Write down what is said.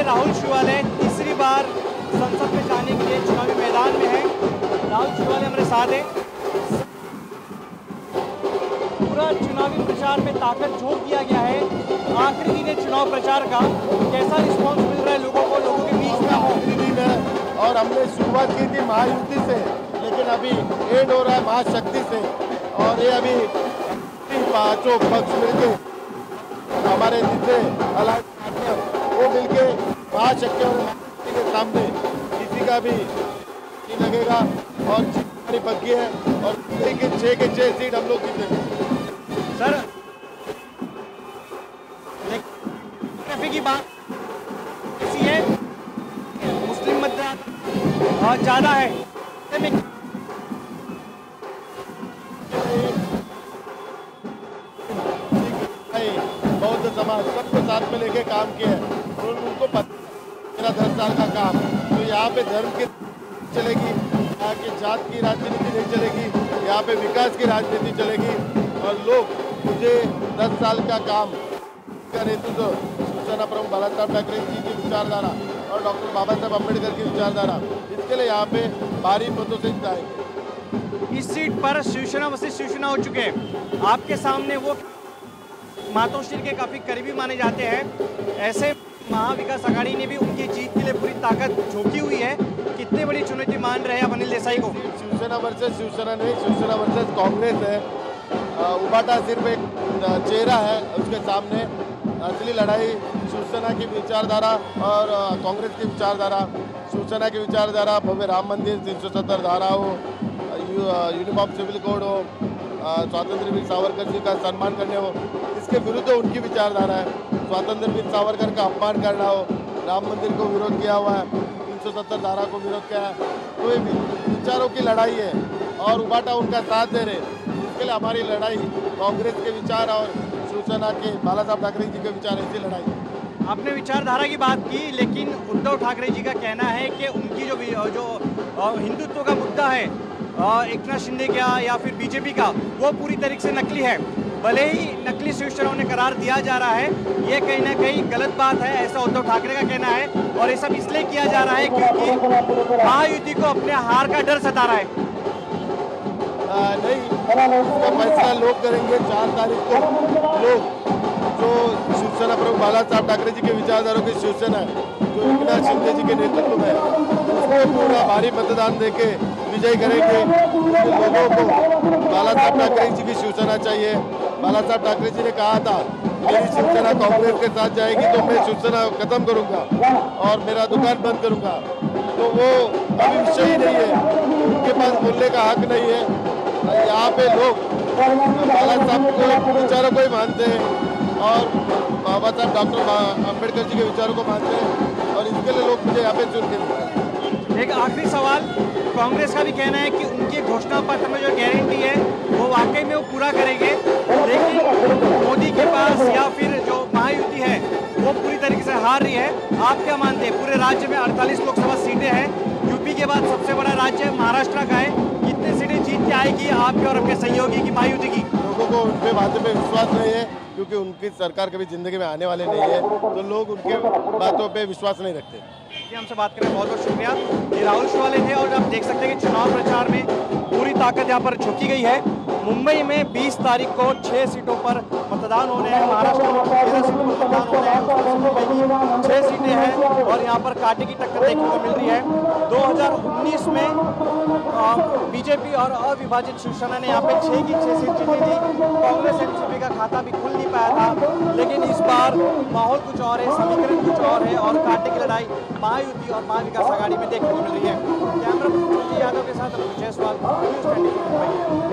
राहुल शिवालय तीसरी बार संसद में जाने के लिए चुनावी मैदान में है। राहुल शिवालय हमारे साथ है। पूरा चुनावी प्रचार में ताकत झोंक दिया गया है। आखिरी दिन है चुनाव प्रचार का, कैसा रिस्पॉन्स मिल रहा है लोगों को, लोगों के बीच में आखिरी दिन है और हमने शुरुआत की थी महायुति से, लेकिन अभी एंड हो रहा है महाशक्ति से। और ये अभी पांचों पक्ष मिलके हमारे जितने अलग वो मिलके महाशक्ति और महाशक्ति के सामने किसी का भी नहीं लगेगा और हमारी पक्की है और 6 के 6 सीट हम लोग जीतेंगे। सर की बात ऐसी है, मुस्लिम मतदाता ज्यादा है, बौद्ध समाज सबको साथ में लेके काम किया है और उनको मेरा 10 साल का काम, तो यहाँ पे धर्म की चलेगी, यहाँ की जात की राजनीति नहीं चलेगी, यहाँ पे विकास की राजनीति चलेगी। और लोग मुझे 10 साल का काम का नेतृत्व शिवसेना प्रमुख बालासाहेब ठाकरे जी की विचारधारा और डॉक्टर बाबा साहेब अम्बेडकर की विचारधारा, इसके लिए यहाँ पे भारी मतों से जिताएंगे। इस सीट पर शिवसेना वशिष्ठ शिवसेना हो चुके हैं, आपके सामने वो मातोश्री के काफी करीबी माने जाते हैं। ऐसे महाविकास आघाड़ी ने भी उनकी जीत के लिए पूरी ताकत झोंकी हुई है। कितनी बड़ी चुनौती मान रहे हैं आप अनिल देसाई को? शिवसेना वर्सेस शिवसेना नहीं, शिवसेना वर्सेस कांग्रेस है। उबाटा सिर्फ एक चेहरा है, उसके सामने असली लड़ाई शिवसेना की विचारधारा और कांग्रेस की विचारधारा। शिवसेना की विचारधारा भव्य राम मंदिर, 370 धारा हो, यूनिफॉर्म सिविल कोड हो, स्वतंत्र वीर सावरकर जी का सम्मान करने हो, इसके विरुद्ध उनकी विचारधारा है। स्वतंत्र वीर सावरकर का अपमान करना हो, राम मंदिर को विरोध किया हुआ है, 370 धारा को विरोध किया है, तो ये विचारों की लड़ाई है और उबाटा उनका साथ दे रहे। इसके लिए हमारी लड़ाई कांग्रेस के विचार और शिवसेना के बाला साहब ठाकरे जी के विचार, ऐसी लड़ाई है। आपने विचारधारा की बात की, लेकिन उद्धव ठाकरे जी का कहना है कि उनकी जो हिंदुत्व का मुद्दा है, एकनाथ शिंदे का या फिर बीजेपी का, वो पूरी तरीके से नकली है। भले ही नकली शिवसेना उन्हें करार दिया जा रहा है, ये कहीं ना कहीं गलत बात है, ऐसा उद्धव ठाकरे का कहना है। और ये सब इसलिए किया जा रहा है क्योंकि महायुति को अपने हार का डर सता रहा है। नहीं, इसका फैसला लोग करेंगे 4 तारीख को। लोग जो शिवसेना प्रमुख बाला साहब ठाकरे जी के विचारधारों की शिवसेना है, जो एकनाथ शिंदे जी के नेतृत्व में उसको पूरा भारी मतदान देके विजय करेंगे। लोगों को बाला साहब ठाकरे जी की शिवसेना चाहिए। बाला साहब ठाकरे जी ने कहा था मेरी शिवसेना कांग्रेस के साथ जाएगी तो मैं शिवसेना खत्म करूंगा और मेरा दुकान बंद करूंगा, तो वो अभी विषय ही नहीं है, उनके पास बोलने का हक नहीं है। यहाँ पे लोग बाला साहब को विचारों को ही मानते हैं और बाबा साहब डॉक्टर अम्बेडकर जी के विचारों को मानते हैं और इसके लिए लोग मुझे यहाँ पे चुन के। एक आखिरी सवाल, कांग्रेस का भी कहना है कि उनके घोषणा पत्र में जो गारंटी है वो वाकई में वो पूरा करेंगे, लेकिन मोदी के पास या फिर जो महायुति है वो पूरी तरीके से हार रही है। आप क्या मानते हैं? पूरे राज्य में 48 लोकसभा सीटें हैं, यूपी के बाद सबसे बड़ा राज्य महाराष्ट्र का है, कितनी सीटें जीत के आएगी आपके और अपने सहयोगी की महायुति की? लोगों को उनके बातों पे विश्वास नहीं है क्योंकि उनकी सरकार कभी जिंदगी में आने वाले नहीं है, तो लोग उनके बातों पे विश्वास नहीं रखते। हमसे बात करें, बहुत बहुत शुक्रिया। ये राहुल शिवालय थे और आप देख सकते हैं कि चुनाव प्रचार में पूरी ताकत यहाँ पर झोंकी गई है। मुंबई में 20 तारीख को 6 सीटों पर मतदान होने हैं, महाराष्ट्र में 13 सीटों पर मतदान होने हैं, 6 सीटें हैं और यहाँ पर कांटे की टक्कर देखने को मिल रही है। 2019 में बीजेपी और अविभाजित शिवसेना ने यहाँ पे 6 की 6 सीट जीती थी। कांग्रेस एनसीपी का खाता भी खुल नहीं पाया था, लेकिन इस बार माहौल कुछ और है, समीकरण कुछ और है और कांटे की लड़ाई महायुति और महाविकास आघाड़ी में देखने को मिल रही है। कैमरा पर्सन यादव के साथ जयसवाल, न्यूज़ 24 मुंबई।